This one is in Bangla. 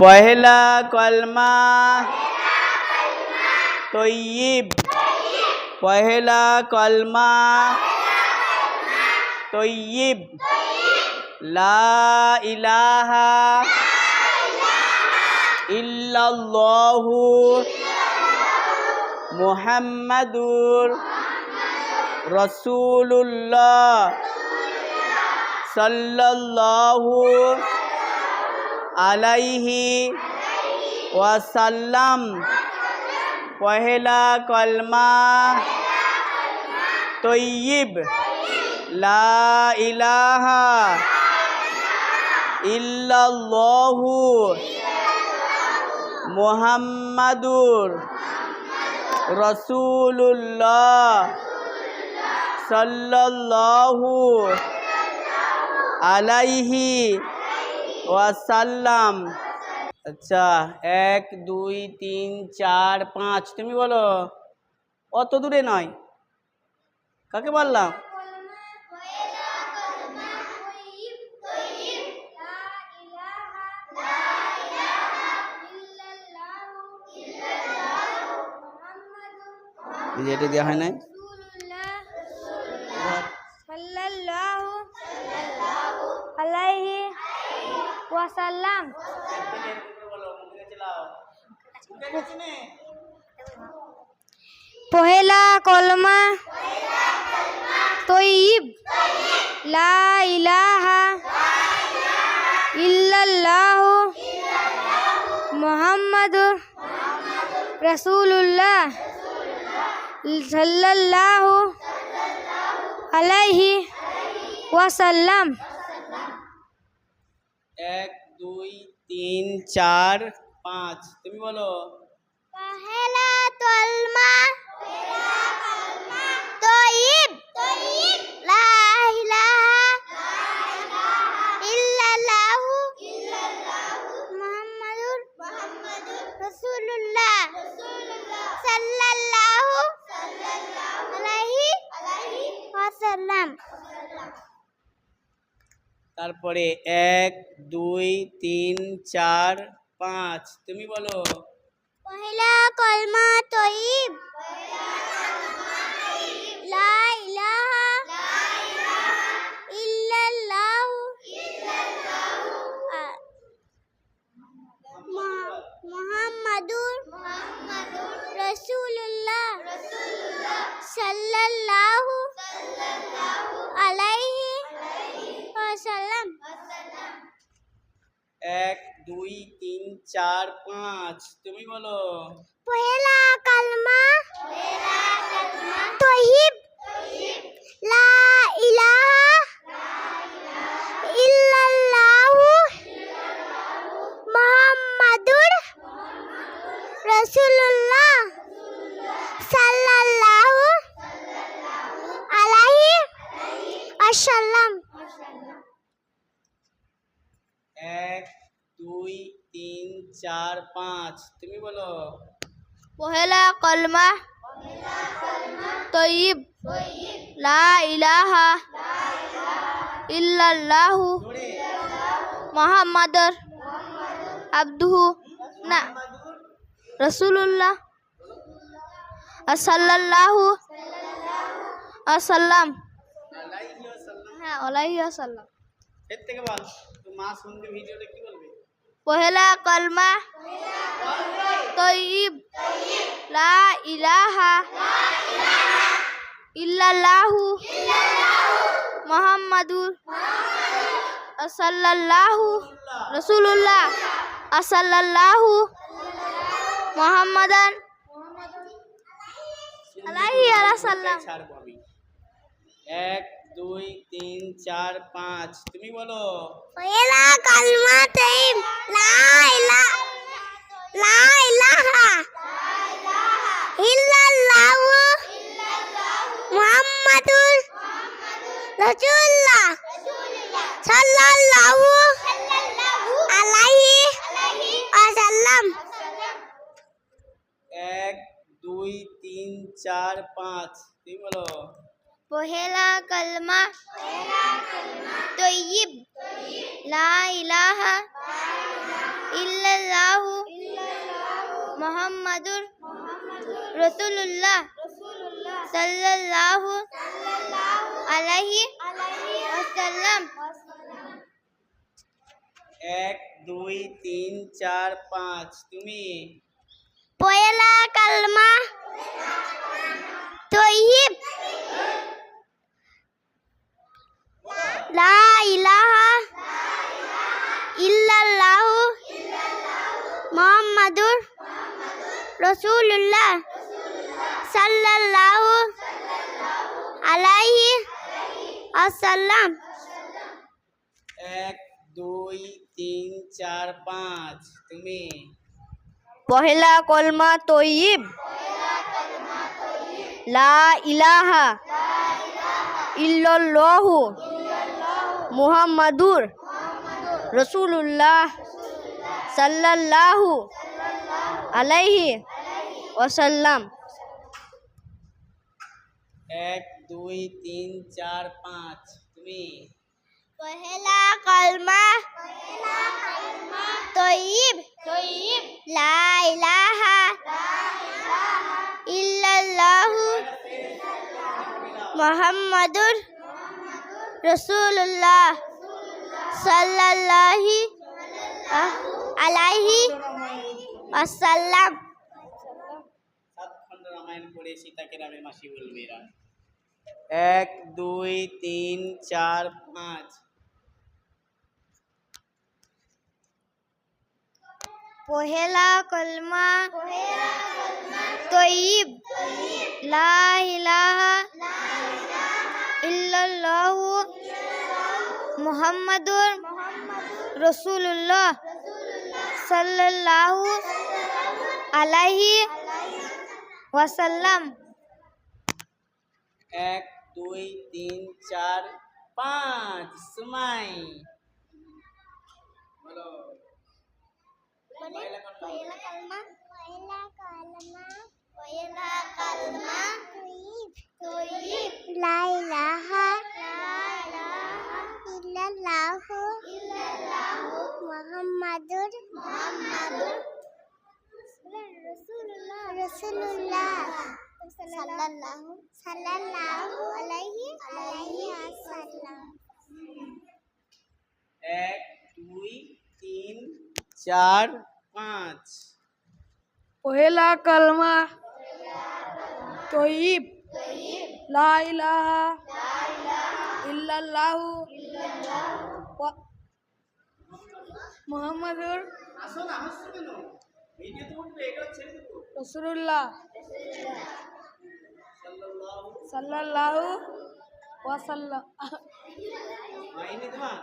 पहला कलमा तय्यिब। पहला कलमा तय्यिब। ला इलाहा इल्लल्लाहु मुहम्मदुर रसूलुल्लाह सल्लल्लाहु अलैहि वसल्लम। पहला कलमा तय्यिब। ला इलाहा इल्लल्लाहु मुहम्मदुर रसूलुल्लाह सल्लल्लाहु अलैहि वसल्लम। अच्छा, 1 2 3 4 5 তুমি বলো। অত দূরে নয়, কাকে বললাম? যেটা দেওয়া হয় নাই সাল্লাল্লাহু আলাইহি ওয়াসাল্লাম। পহেলা কলমা তয়্যিব। লা ইলাহা ইল্লাল্লাহু মুহাম্মাদুর রাসূলুল্লাহ সাল্লাল্লাহু আলাইহি ওয়াসাল্লাম। 1 2 3 4 5 তুমি বলো। পহেলা কলমা তয়্যিব। লা ইলাহা ইল্লাল্লাহু মুহাম্মাদুর রাসূলুল্লাহ সাল্লাল্লাহু আলাইহি ওয়াসাল্লাম। তারপরে 1 2 3 4 5 তুমি বলো। পহেলা কলমা তয়্যিব। লা ইলাহা ইল্লাল্লাহু মুহাম্মাদুর রাসূলুল্লাহ সাল্লাল্লাহু আলাইহি ওয়াসাল্লাম। 1 2 3 4 5 তুমি বলো। পহেলা কালমা তয়্যিব। লা ইলাহা ইল্লাল্লাহু মুহাম্মাদুর রাসূলুল্লাহ সাল্লাল্লাহু আলাইহি ওয়াসাল্লাম। 1 2 3 4 5 তুমি বলো। পহেলা কলমা তয়্যিব। লা ইলাহা ইল্লাল্লাহু মুহাম্মাদুর আবদুহু না রাসূলুল্লাহ সাল্লাল্লাহু আসাল্লাম। হ্যাঁ, আলাইহি ওয়াসাল্লাম। এর থেকে বল, তো মা শুনবে ভিডিওটা কি বলবে? পহেলা কলমা তয়্যিব। লা ইলাহা ইল্লাল্লাহু মুহাম্মাদুর সাল্লাল্লাহু রাসূলুল্লাহ সাল্লাল্লাহু মুহাম্মাদান আলাইহি ওয়াসাল্লাম। ছাড়বো আমি। 1 2 3 4 5 তুমি বলো। পহেলা কালমা তয়্যিব। লা ইলাহা ইল্লাল্লাহু মুহাম্মাদুর রাসূলুল্লাহ সাল্লাল্লাহু আলাইহি ওয়াসাল্লাম। 1 2 3 4 5 তুমি বলো। পহেলা কালমা তয়্যিব। লা ইলাহা ইল্লাল্লাহ মুহাম্মাদুর রাসূলুল্লাহ সাল্লাল্লাহু আলাইহি ওয়াসাল্লাম। 1 2 3 4 5 তুমি পহেলা কালমা তৈয়ব লা ইলাহা ইল্লাল্লাহু মুহাম্মাদুর রাসূলুল্লাহ সাল্লাল্লাহু আলাইহি ওয়াসাল্লাম। 1 2 3 4 5 তুমি পহেলা কলমা তৈয়ব লা ইলাহা ইল্লাল্লাহু মুহাম্মাদুর রাসূলুল্লাহ সাল্লাল্লাহু আলাইহি ওয়াসাল্লাম। 1 2 3 4 5 তুমি পহেলা কলমা তৈয়ব লা ইলাহা ইল্লাল্লাহু মুহাম্মাদুর রাসূলুল্লাহ সাল্লাল্লাহু আলাইহি ওয়াসাল্লাম। 7 খণ্ড রামায়ণ পড়ে সীতাকে রামের মাসি বলবে এরা। 1 2 3 4 5 পহেলা কলমা তৈয়ব লা ইলাহা ইল্লাল্লাহু মুহাম্মাদুর রাসূলুল্লাহ সাল্লাল্লাহু আলাইহি ওয়াসাল্লাম। 1 2 3 4 5 সুমাই বলো পহেলা কালমা তৈয়ব লা ইলাহা ইল্লাল্লাহু মুহাম্মাদুর রাসূলুল্লাহ সাল্লাল্লাহু আলাইহি ওয়াসাল্লাম। 1 2 3 4 5 পহেলা কলমা তৈয়ব লা ইলাহা ইল্লাল্লাহু মুহাম্মাদুর আসো না হাসছো কেন ভিডিও তো উঠবে এটা ছেড়ে দেবো রাসূলুল্লাহ সাল্লাল্লাহু ওয়াসাল্লাম। আইনি তোমার